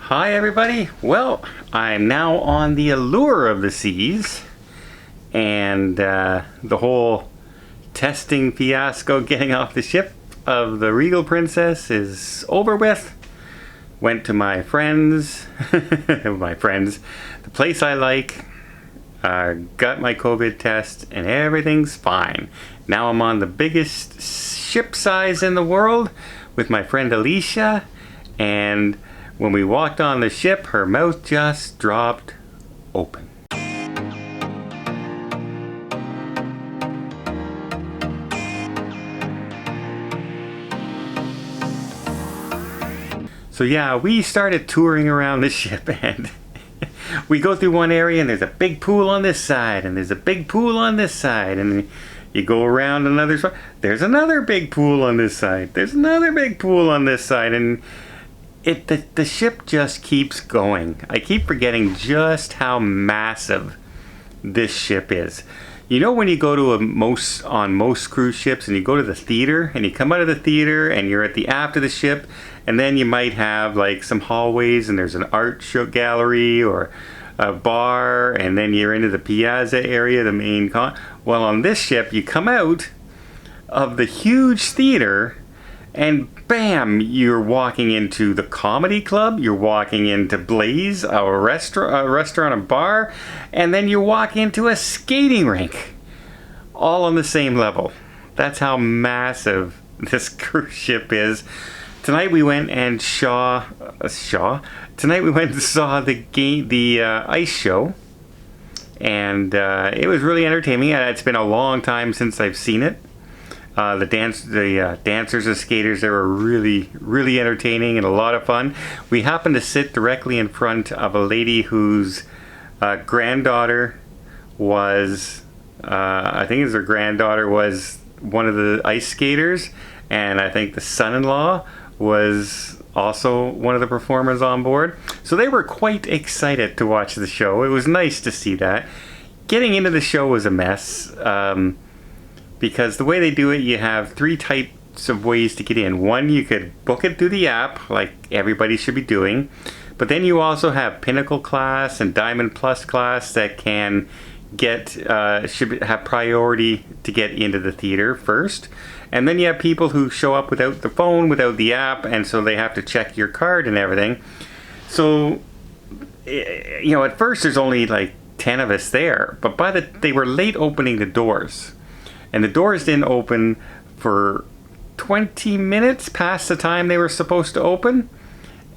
Hi everybody. Well, I'm now on the Allure of the seas, and the whole testing fiasco getting off the ship of the Regal Princess is over with. Went to my friends, the place I like, got my COVID test, and everything's fine. Now I'm on the biggest ship size in the world with my friend Alicia, and when we walked on the ship, her mouth just dropped open. So yeah, we started touring around the ship, and we go through one area and there's a big pool on this side and there's a big pool on this side, and you go around another side, there's another big pool on this side, there's another big pool on this side, and the ship just keeps going. I keep forgetting just how massive this ship is. You know, when you go to on most cruise ships and you go to the theater and you come out of the theater and you're at the aft of the ship, and then you might have like some hallways and there's an art show gallery or a bar, and then you're into the piazza area, the main well, on this ship you come out of the huge theater and bam, you're walking into the comedy club, you're walking into Blaze, a restaurant, a bar, and then you walk into a skating rink, all on the same level. That's how massive this cruise ship is. Tonight we went and saw the ice show, and it was really entertaining. It's been a long time since I've seen it. The dancers and skaters, they were really entertaining and a lot of fun. We happened to sit directly in front of a lady whose granddaughter was, I think her granddaughter was one of the ice skaters, and I think the son-in-law was also one of the performers on board. So they were quite excited to watch the show. It was nice to see that. Getting into the show was a mess. Because the way they do it, you have three types of ways to get in. One, you could book it through the app, like everybody should be doing. But then you also have Pinnacle class and Diamond Plus class that can should have priority to get into the theater first. And then you have people who show up without the phone, without the app, and so they have to check your card and everything. So, you know, at first there's only like 10 of us there, but they were late opening the doors. And the doors didn't open for 20 minutes past the time they were supposed to open.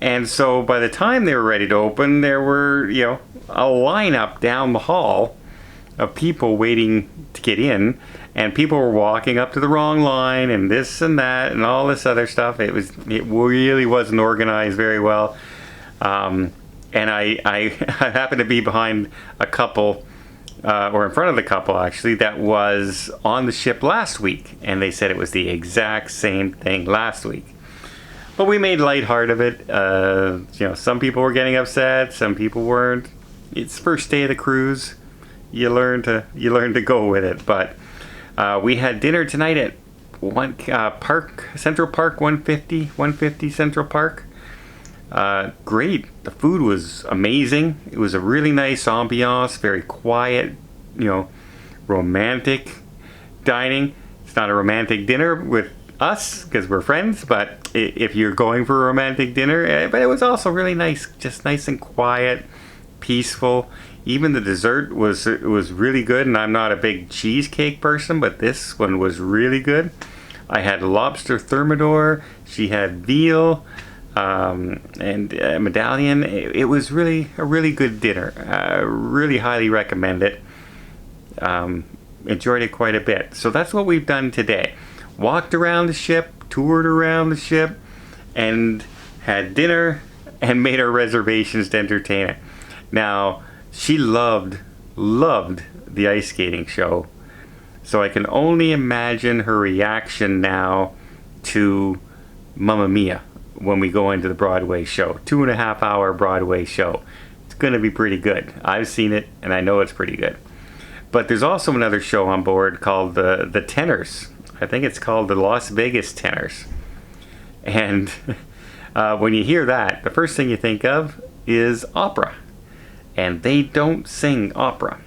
And so by the time they were ready to open, there were, you know, a lineup down the hall of people waiting to get in. And people were walking up to the wrong line and this and that and all this other stuff. It really wasn't organized very well. And I happened to be behind a couple, or in front of the couple actually, that was on the ship last week, and they said it was the exact same thing last week. But we made lighthearted of it. You know, some people were getting upset, some people weren't. It's first day of the cruise. You learn to go with it. But we had dinner tonight at Central Park 150 Central Park. Great. The food was amazing. It was a really nice ambiance, very quiet, you know, romantic dining. It's not a romantic dinner with us because we're friends, but if you're going for a romantic dinner, but it was also really nice, just nice and quiet, peaceful. Even the dessert was really good, and I'm not a big cheesecake person, but this one was really good. I had lobster thermidor. She had veal. And medallion. It was really a really good dinner. Really highly recommend it. Enjoyed it quite a bit. So that's what we've done today. Walked around the ship, toured around the ship, and had dinner and made our reservations to entertain it. Now, she loved the ice skating show. So I can only imagine her reaction now to Mamma Mia when we go into the Broadway show. 2.5 hour Broadway show. It's going to be pretty good. I've seen it and I know it's pretty good. But there's also another show on board called the Tenors. I think it's called the Las Vegas Tenors. And When you hear that, the first thing you think of is opera. And they don't sing opera.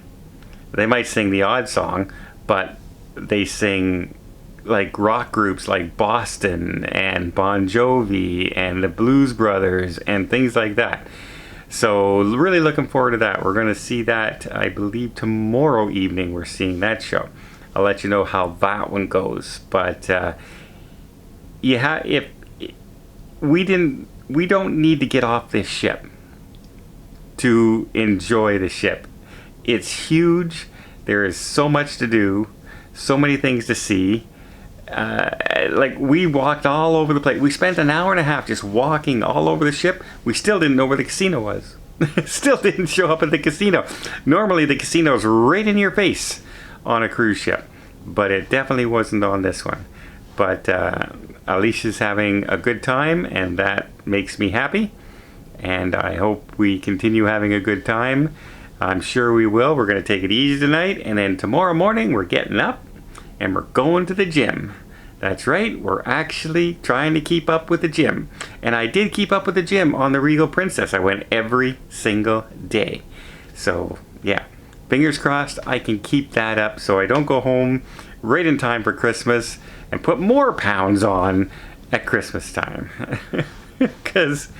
They might sing the odd song, but they sing like rock groups like Boston and Bon Jovi and the Blues Brothers and things like that. So really looking forward to that. We're going to see that, I believe, tomorrow evening. We're seeing that show. I'll let you know how that one goes. But if we don't need to get off this ship to enjoy the ship. It's huge. There is so much to do, so many things to see. Like, we walked all over the place. We spent an hour and a half just walking all over the ship. We still didn't know where the casino was. Still didn't show up at the casino. Normally the casino's right in your face on a cruise ship, but it definitely wasn't on this one. But Alicia's having a good time, and that makes me happy. And I hope we continue having a good time. I'm sure we will. We're going to take it easy tonight, and then tomorrow morning we're getting up and we're going to the gym. That's right, we're actually trying to keep up with the gym. And I did keep up with the gym on the Regal Princess. I went every single day. So yeah, fingers crossed I can keep that up so I don't go home right in time for Christmas and put more pounds on at Christmas time. Because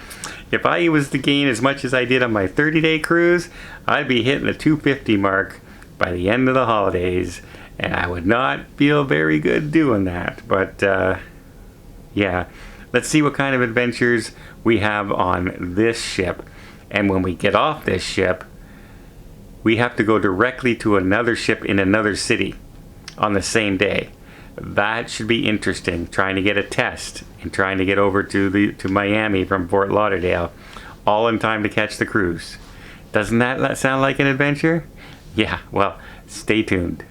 if I was to gain as much as I did on my 30-day cruise, I'd be hitting the 250 mark by the end of the holidays, and I would not feel very good doing that. But yeah, let's see what kind of adventures we have on this ship. And when we get off this ship, we have to go directly to another ship in another city on the same day. That should be interesting, trying to get a test and trying to get over to Miami from Fort Lauderdale, all in time to catch the cruise. Doesn't that sound like an adventure? Yeah, well, stay tuned.